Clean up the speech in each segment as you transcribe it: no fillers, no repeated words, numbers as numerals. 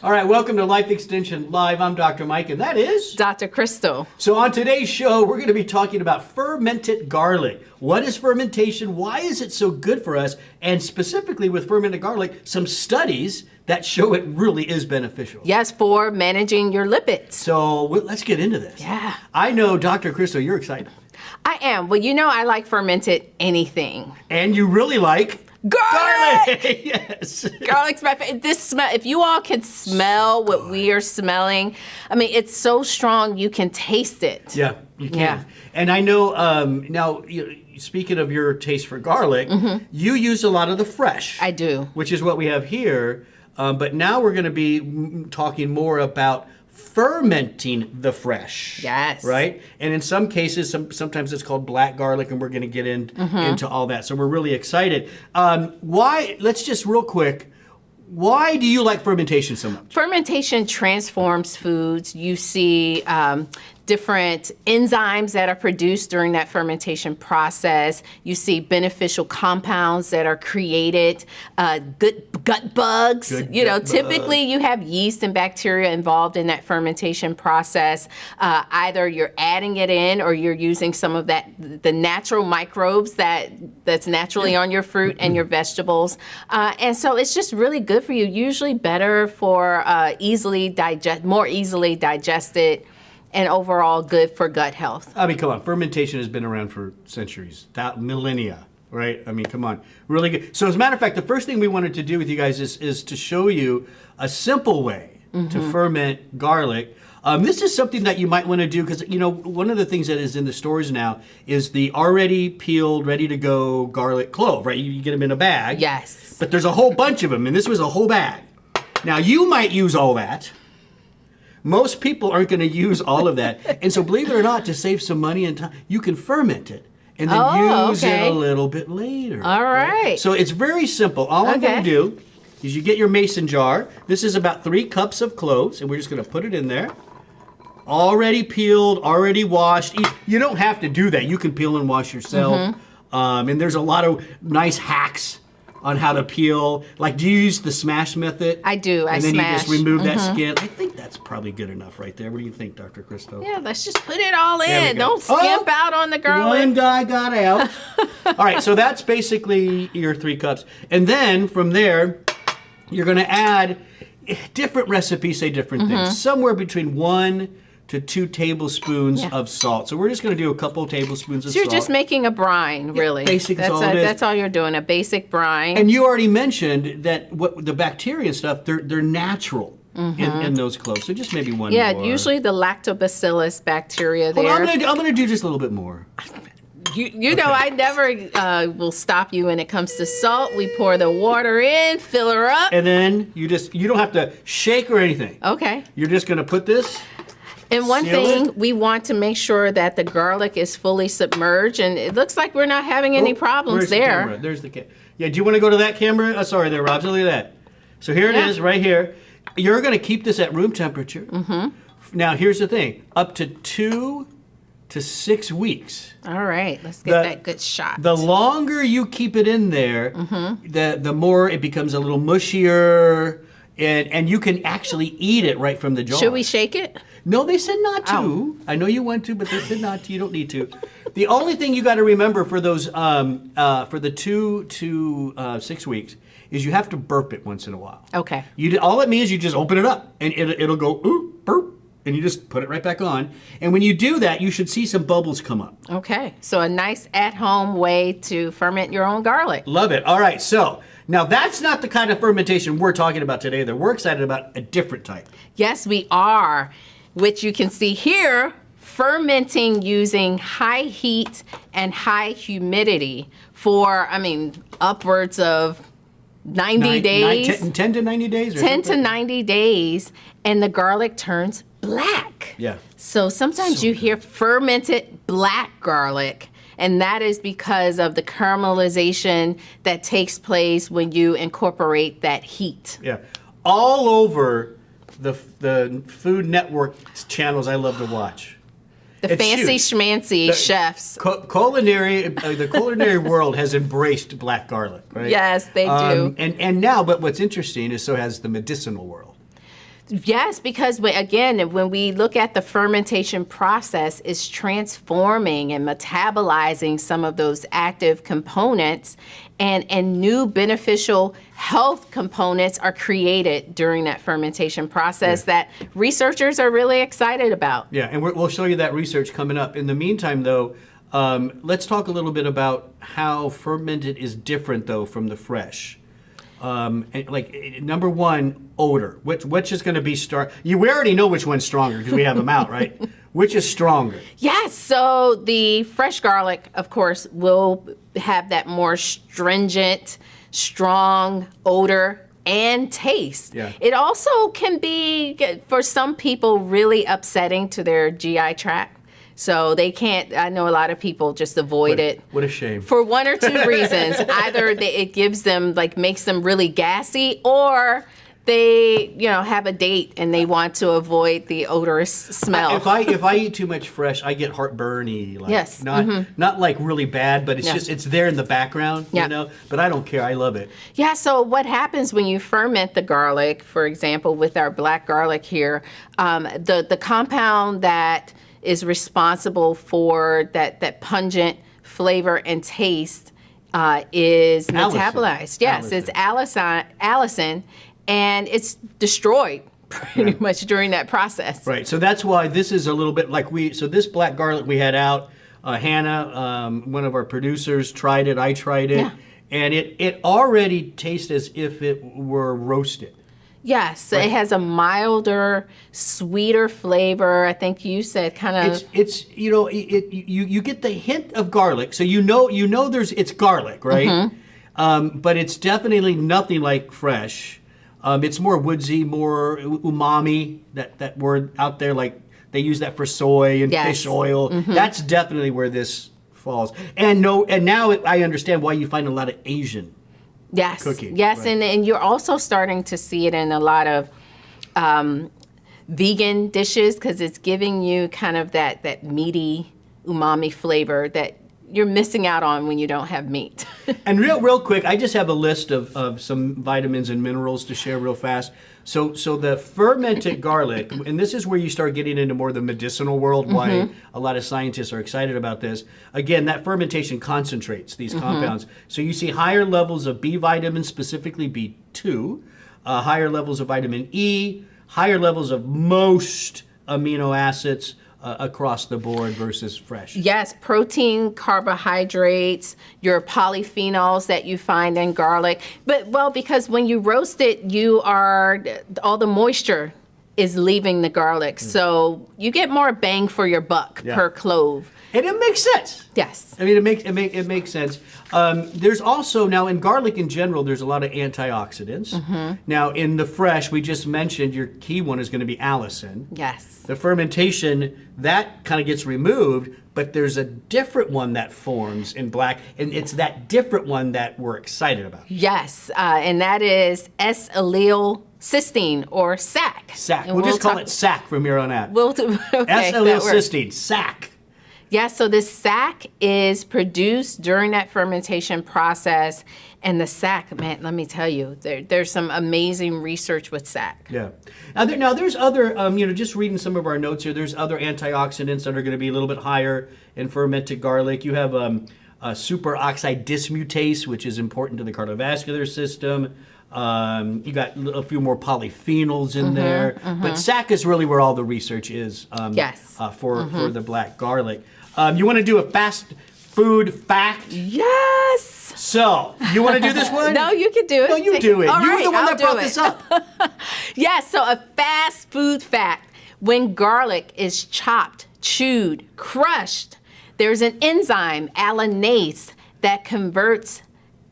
All right, welcome to Life Extension Live. I'm Dr. Mike, and that is Dr. Crystal. So on today's show, we're going to be talking about fermented garlic. What is fermentation? Why is it so good for us? And specifically with fermented garlic, some studies that show it really is beneficial. Yes, for managing your lipids. So let's get into this. Yeah. I know, Dr. Crystal, you're excited. I am. Well, you know I like fermented anything. And you really like garlic! Yes. Garlic's my favorite. This smell, if you all could smell what we are smelling, I mean, it's so strong you can taste it. Yeah, you can. Yeah. And I know, now, speaking of your taste for garlic, you use a lot of the fresh. I do. Which is what we have here. But now we're going to be talking more about fermenting the fresh. Yes. Right? And in some cases, sometimes it's called black garlic, and we're going to get into all that. So we're really excited. Let's just real quick, why do you like fermentation so much? Fermentation transforms foods. You see different enzymes that are produced during that fermentation process. You see beneficial compounds that are created, good gut bugs. Typically you have yeast and bacteria involved in that fermentation process. Either you're adding it in or you're using some of the natural microbes that's naturally on your fruit and your vegetables. And so it's just really good for you, usually better for more easily digested, and overall good for gut health. I mean, come on. Fermentation has been around for centuries, millennia, right? I mean, come on. Really good. So as a matter of fact, the first thing we wanted to do with you guys is to show you a simple way to ferment garlic. This is something that you might want to do because, one of the things that is in the stores now is the already peeled, ready to go garlic clove, right? You get them in a bag. Yes. But there's a whole bunch of them, and this was a whole bag. Now, you might use all that. Most people aren't going to use all of that. And so believe it or not, to save some money and time, you can ferment it and then use it a little bit later. All right. So it's very simple. All I'm going to do is you get your mason jar. This is about 3 cups of cloves, and we're just going to put it in there. Already peeled, already washed. You don't have to do that. You can peel and wash yourself. And there's a lot of nice hacks on how to peel. Like, do you use the smash method? I do. And then smash. you just remove that skin. I think that's probably good enough right there. What do you think, Dr. Crystal? Yeah, let's just put it all There we in. go. Don't skimp out on the garlic. One guy got out. All right, so that's basically your 3 cups. And then from there, you're going to add different recipes, say different things. Somewhere between 1 to 2 tablespoons of salt. So we're just going to do a couple tablespoons of salt. You're just making a brine, really. That's all it is. That's all you're doing, a basic brine. And you already mentioned that the bacteria and stuff, they're natural in those cloves. So just maybe one more. Yeah, usually the lactobacillus bacteria there. Well, I'm going to do just a little bit more. You know, I never will stop you when it comes to salt. We pour the water in, fill her up. And then you don't have to shake or anything. Okay. You're just going to put this. And one thing, we want to make sure that the garlic is fully submerged, and it looks like we're not having any problems there. There's the camera. Yeah, do you want to go to that camera? Sorry there, Rob. Look at that. So here it is right here. You're going to keep this at room temperature. Now, here's the thing. Up to 2 to 6 weeks. All right, let's get that good shot. The longer you keep it in there, the more it becomes a little mushier, and you can actually eat it right from the jar. Should we shake it? No, they said not to. Oh. I know you want to, but they said not to. You don't need to. The only thing you got to remember for those for the 2 to 6 weeks is you have to burp it once in a while. Okay. All it means is you just open it up and it'll go ooh, burp, and you just put it right back on. And when you do that, you should see some bubbles come up. Okay. So a nice at-home way to ferment your own garlic. Love it. All right. So now that's not the kind of fermentation we're talking about today. That we're excited about a different type. Yes, we are. Which you can see here, fermenting using high heat and high humidity for, upwards of 90 days. 10 to 90 days? 10 to 90 days, and the garlic turns black. Yeah. So sometimes you hear fermented black garlic, and that is because of the caramelization that takes place when you incorporate that heat. Yeah. All over the Food Network channels I love to watch. The fancy schmancy chefs. The culinary world has embraced black garlic, right? Yes, they do. And now, but what's interesting is so has the medicinal world. Yes, because again, when we look at the fermentation process, it's transforming and metabolizing some of those active components, and new beneficial health components are created during that fermentation process that researchers are really excited about. Yeah, and we'll show you that research coming up. In the meantime, though, let's talk a little bit about how fermented is different, though, from the fresh. Number one, odor. Which is going to be we already know which one's stronger because we have them out, right? Which is stronger? Yes. So the fresh garlic, of course, will have that more stringent, strong odor and taste. Yeah. It also can be, for some people, really upsetting to their GI tract. So they can't, I know a lot of people just avoid it. What a shame. For one or two reasons. Either it gives them, makes them really gassy, or they, have a date and they want to avoid the odorous smell. If I eat too much fresh, I get heartburny. Yes. Not like really bad, but it's just, it's there in the background, Yeah. But I don't care. I love it. Yeah, so what happens when you ferment the garlic, for example, with our black garlic here, the compound that is responsible for that pungent flavor and taste is metabolized. Yes, it's allicin, and it's destroyed pretty much during that process. Right. So that's why this is a little bit like so this black garlic we had out, Hannah, one of our producers, tried it. I tried it. Yeah. And it already tastes as if it were roasted. Yes, it has a milder, sweeter flavor. I think you said kind of. You get the hint of garlic, so you know it's garlic, right? But it's definitely nothing like fresh. It's more woodsy, more umami. That word out there, like they use that for soy and fish oil. That's definitely where this falls. And now I understand why you find a lot of Asian. Yes, cooking. yes, Right. and you're also starting to see it in a lot of vegan dishes because it's giving you kind of that meaty umami flavor that you're missing out on when you don't have meat. And real quick, I just have a list of some vitamins and minerals to share real fast. So the fermented garlic, and this is where you start getting into more of the medicinal world, why a lot of scientists are excited about this. Again, that fermentation concentrates these compounds. So you see higher levels of B vitamins, specifically B2, higher levels of vitamin E, higher levels of most amino acids, across the board versus fresh. Yes, protein, carbohydrates, your polyphenols that you find in garlic. But, because when you roast it, all the moisture is leaving the garlic. So you get more bang for your buck per clove. And it makes sense. Yes. I mean, it makes sense. There's also, now in garlic in general, there's a lot of antioxidants. Now in the fresh, we just mentioned your key one is going to be allicin. Yes. The fermentation, that kind of gets removed, but there's a different one that forms in black, and it's that different one that we're excited about. Yes, and that is S-allylcysteine, or SAC. SAC. And We'll just call it SAC from here on out. Okay, S-allylcysteine, SAC. Yeah, so this SAC is produced during that fermentation process. And the SAC, man, let me tell you, there's some amazing research with SAC. Yeah. Now there's other, just reading some of our notes here, there's other antioxidants that are going to be a little bit higher in fermented garlic. You have superoxide dismutase, which is important to the cardiovascular system. You got a few more polyphenols in there. But SAC is really where all the research is for the black garlic. You want to do a fast food fact? Yes. So, you want to do this one? No, you can do it. No, you do it. All You're right, the one I'll that brought this up. Yes, so a fast food fact. When garlic is chopped, chewed, crushed, there's an enzyme, allinase, that converts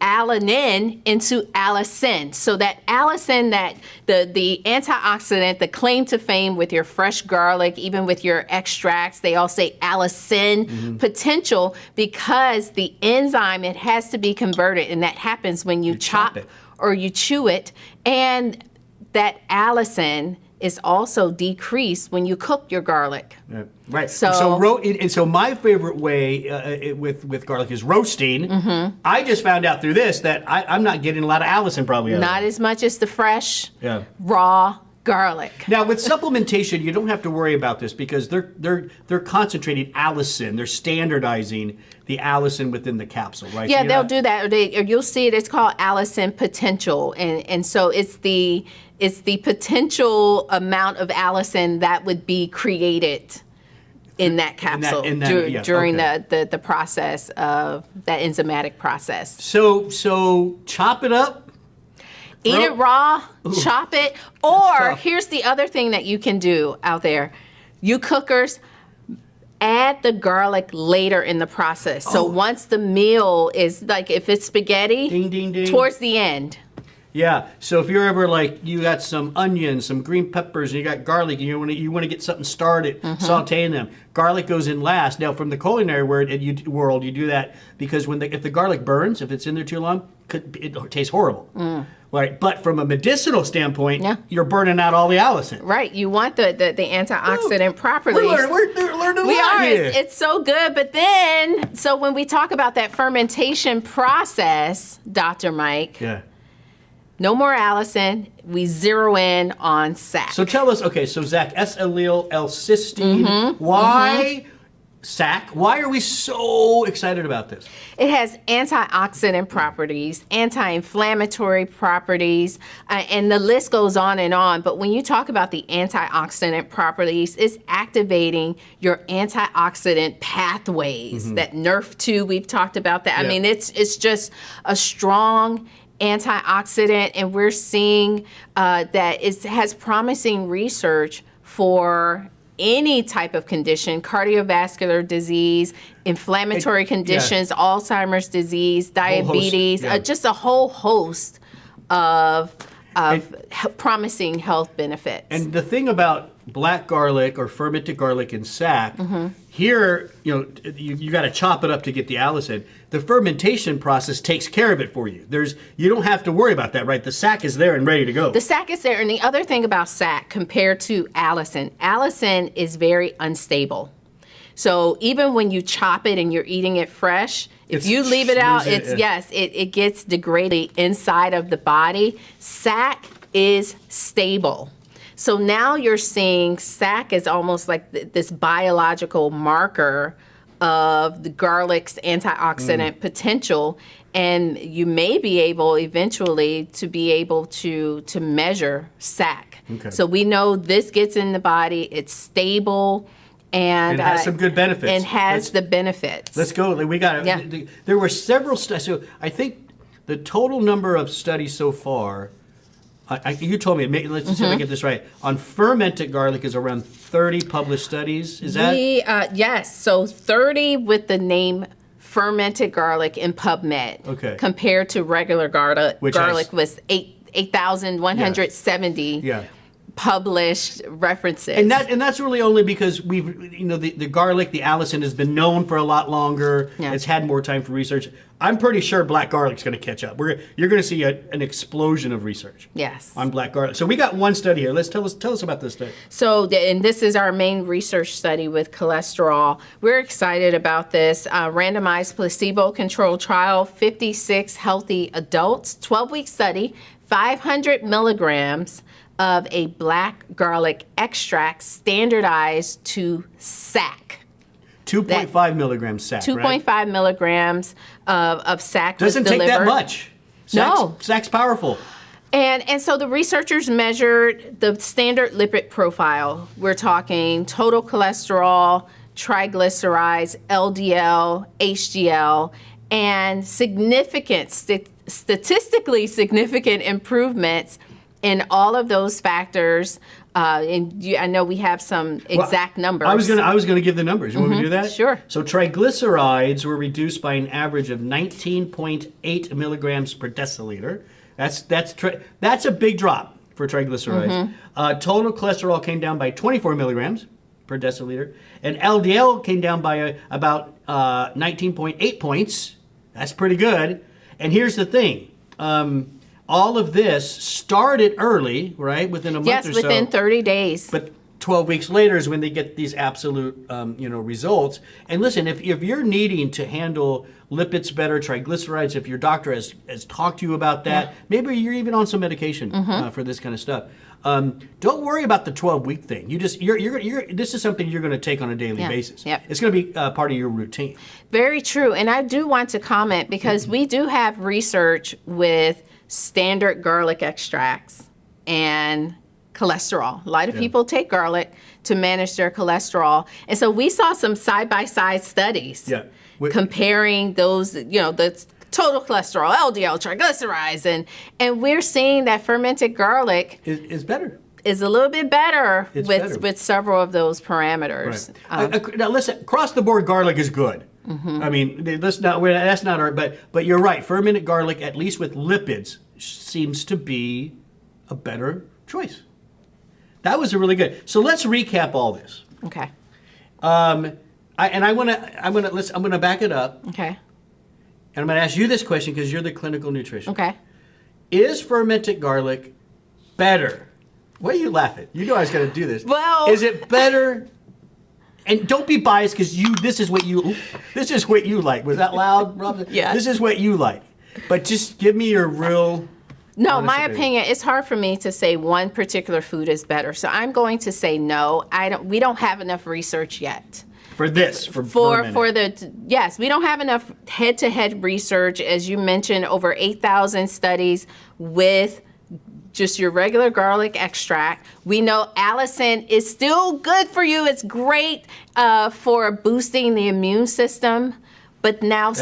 alanine into allicin. So that allicin, that the antioxidant, the claim to fame with your fresh garlic, even with your extracts, they all say allicin potential, because the enzyme, it has to be converted, and that happens when you chop it or you chew it. And that allicin is also decreased when you cook your garlic. Yeah, right. So so my favorite way with garlic is roasting. I just found out through this that I'm not getting a lot of allicin probably out of Not it. as much as the fresh, Yeah. raw garlic. Now, with supplementation, you don't have to worry about this because they're concentrating allicin. They're standardizing the allicin within the capsule, right? Yeah, So they'll do that. Or you'll see it. It's called allicin potential, and so it's the potential amount of allicin that would be created in that capsule during the process of that enzymatic process. So chop it up. Eat it raw, chop it, or here's the other thing that you can do out there. You cookers, add the garlic later in the process. So once the meal is, like if it's spaghetti, Ding, ding, ding. towards the end. Yeah. So if you're ever like you got some onions, some green peppers, and you got garlic, and you want to get something started, sautéing them. Garlic goes in last. Now, from the culinary world, you do that because if the garlic burns, if it's in there too long, it tastes horrible. Right. But from a medicinal standpoint, you're burning out all the allicin. Right. You want the antioxidant properties. We're learning a We lot are. here. It's so good. But then, so when we talk about that fermentation process, Dr. Mike, no more allicin. We zero in on SAC. So tell us, okay, so Zach, S-allele L-cysteine, why SAC? Why are we so excited about this? It has antioxidant properties, anti-inflammatory properties, and the list goes on and on. But when you talk about the antioxidant properties, it's activating your antioxidant pathways. That NRF2, we've talked about that. I mean, it's just a strong antioxidant, and we're seeing that it has promising research for any type of condition, cardiovascular disease, inflammatory conditions, Alzheimer's disease, diabetes, just a whole host of promising health benefits. And the thing about black garlic or fermented garlic and SAC, here, you got to chop it up to get the allicin. The fermentation process takes care of it for you. You don't have to worry about that, right? The SAC is there and ready to go. The SAC is there, and the other thing about SAC compared to allicin is very unstable. So even when you chop it and you're eating it fresh, if you leave it out, it gets degraded inside of the body. SAC is stable. So now you're seeing SAC is almost like this biological marker of the garlic's antioxidant potential, and you may be able eventually to be able to measure SAC. Okay. So we know this gets in the body, it's stable, and it has some good benefits. And has the benefits. Let's go. We got it. There were several studies. So I think the total number of studies so far, you told me, let's see if I get this right, on fermented garlic is around 30 published studies. Is that? Yes. So 30 with the name fermented garlic in PubMed. Okay. Compared to regular garlic, was 8,170 published references. And that's really only because the garlic, the allicin has been known for a lot longer. Yeah. It's had more time for research. I'm pretty sure black garlic's going to catch up. You're going to see an explosion of research. Yes. On black garlic. So we got one study here. Tell us about this study. So, and this is our main research study with cholesterol. We're excited about this randomized placebo-controlled trial, 56 healthy adults, 12-week study, 500 milligrams of a black garlic extract standardized to SAC. 2.5 milligrams SAC, 2.5 milligrams of SAC Doesn't take that much. SAC's powerful. And so the researchers measured the standard lipid profile. We're talking total cholesterol, triglycerides, LDL, HDL, and statistically significant improvements in all of those factors. I know we have some exact numbers. I was going to give the numbers. You want me to do that? Sure. So triglycerides were reduced by an average of 19.8 milligrams per deciliter. That's a big drop for triglycerides. Total cholesterol came down by 24 milligrams per deciliter, and LDL came down by about 19.8 points. That's pretty good. And here's the thing. All of this started early, right? Within a month or so. Yes, within 30 days. But 12 weeks later is when they get these absolute, results. And listen, if you're needing to handle lipids better, triglycerides, if your doctor has talked to you about that, maybe you're even on some medication for this kind of stuff. Don't worry about the 12-week thing. This is something you're going to take on a daily basis. Yep. It's going to be part of your routine. Very true. And I do want to comment because we do have research with standard garlic extracts and cholesterol. A lot of people take garlic to manage their cholesterol. And so we saw some side-by-side studies comparing those, the total cholesterol, LDL, triglycerides, and we're seeing that fermented garlic is better. Is a little bit better with several of those parameters. Right. Now listen, across the board, garlic is good. I mean, that's not our, but you're right. Fermented garlic, at least with lipids, seems to be a better choice. That was a really good. So let's recap all this. Okay. I'm gonna back it up. Okay. And I'm gonna ask you this question because you're the clinical nutritionist. Okay. Is fermented garlic better? What are you laughing? You know I was gonna do this. Well, is it better? And don't be biased because this is what you like. Was that loud, Rob? Yeah. This is what you like. But just give me your real. No, my opinion, it's hard for me to say one particular food is better. So I'm going to say no. We don't have enough research yet. For this, yes, we don't have enough head-to-head research. As you mentioned, over 8,000 studies with just your regular garlic extract. We know allicin is still good for you. It's great for boosting the immune system. But now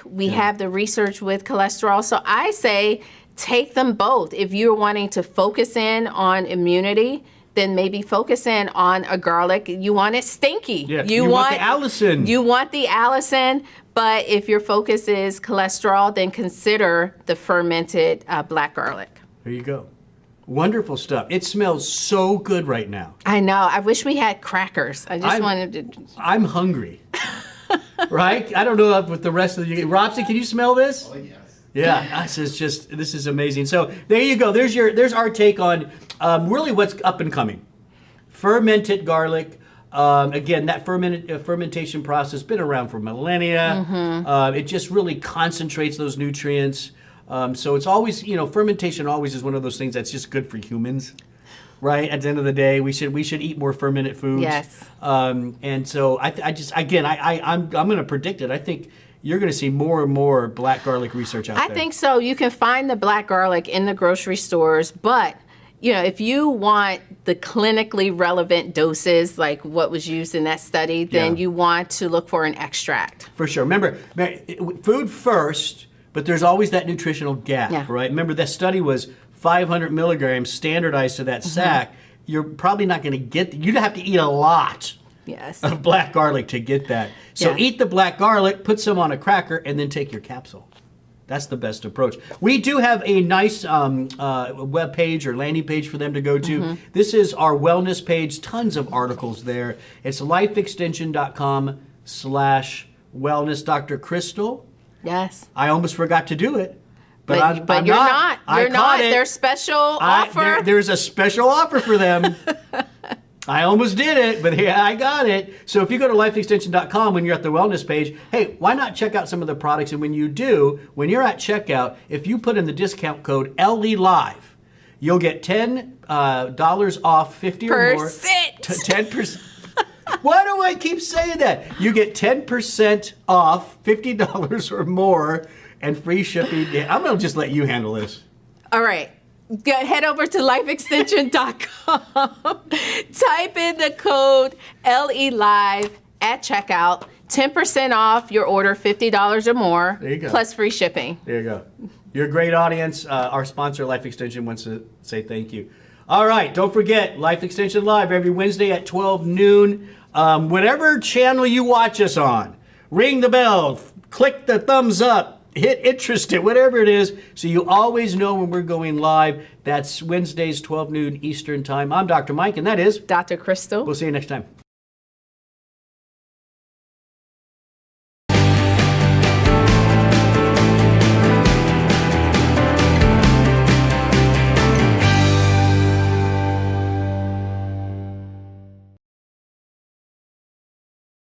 we have the research with cholesterol. So I say take them both. If you're wanting to focus in on immunity, then maybe focus in on a garlic. You want it stinky. Yeah, you want the allicin. You want the allicin, but if your focus is cholesterol, then consider the fermented black garlic. There you go. Wonderful stuff. It smells so good right now. I know. I wish we had crackers. I wanted to. I'm hungry. Right? I don't know with the rest of the. Robson, can you smell this? Oh, yes. Yeah, this is amazing. So there you go. There's our take on really what's up and coming. Fermented garlic. Again, that fermentation process has been around for millennia. It just really concentrates those nutrients. So it's always, fermentation always is one of those things that's just good for humans. Right? At the end of the day, we should eat more fermented foods. Yes. And so I'm going to predict it. I think you're going to see more and more black garlic research out there. I think so. You can find the black garlic in the grocery stores, but if you want the clinically relevant doses, like what was used in that study, then you want to look for an extract. For sure. Remember, food first, but there's always that nutritional gap, right? Remember, that study was 500 milligrams standardized to that sack. You're probably not going to get you'd have to eat a lot of black garlic to get that. So eat the black garlic, put some on a cracker, and then take your capsule. That's the best approach. We do have a nice web page or landing page for them to go to. This is our wellness page. Tons of articles there. It's lifeextension.com/wellness. Dr. Crystal. Yes. I almost forgot to do it. But you're not. You're not. There's special offer. There's a special offer for them. I almost did it, but yeah, I got it. So if you go to lifeextension.com when you're at the wellness page, hey, why not check out some of the products? And when you do, when you're at checkout, if you put in the discount code LELIVE, you'll get $10 off 50 or more. 10%. Why do I keep saying that? You get 10% off, $50 or more, and free shipping. I'm going to just let you handle this. All right. Head over to lifeextension.com. Type in the code LELIVE at checkout. 10% off your order, $50 or more. There you go. Plus free shipping. There you go. You're a great audience. Our sponsor, Life Extension, wants to say thank you. All right. Don't forget, Life Extension Live every Wednesday at 12 noon. Whatever channel you watch us on, ring the bell, click the thumbs up. Hit interested, whatever it is, so you always know when we're going live. That's Wednesdays, 12 noon Eastern Time. I'm Dr. Mike, and that is Dr. Crystal. We'll see you next time.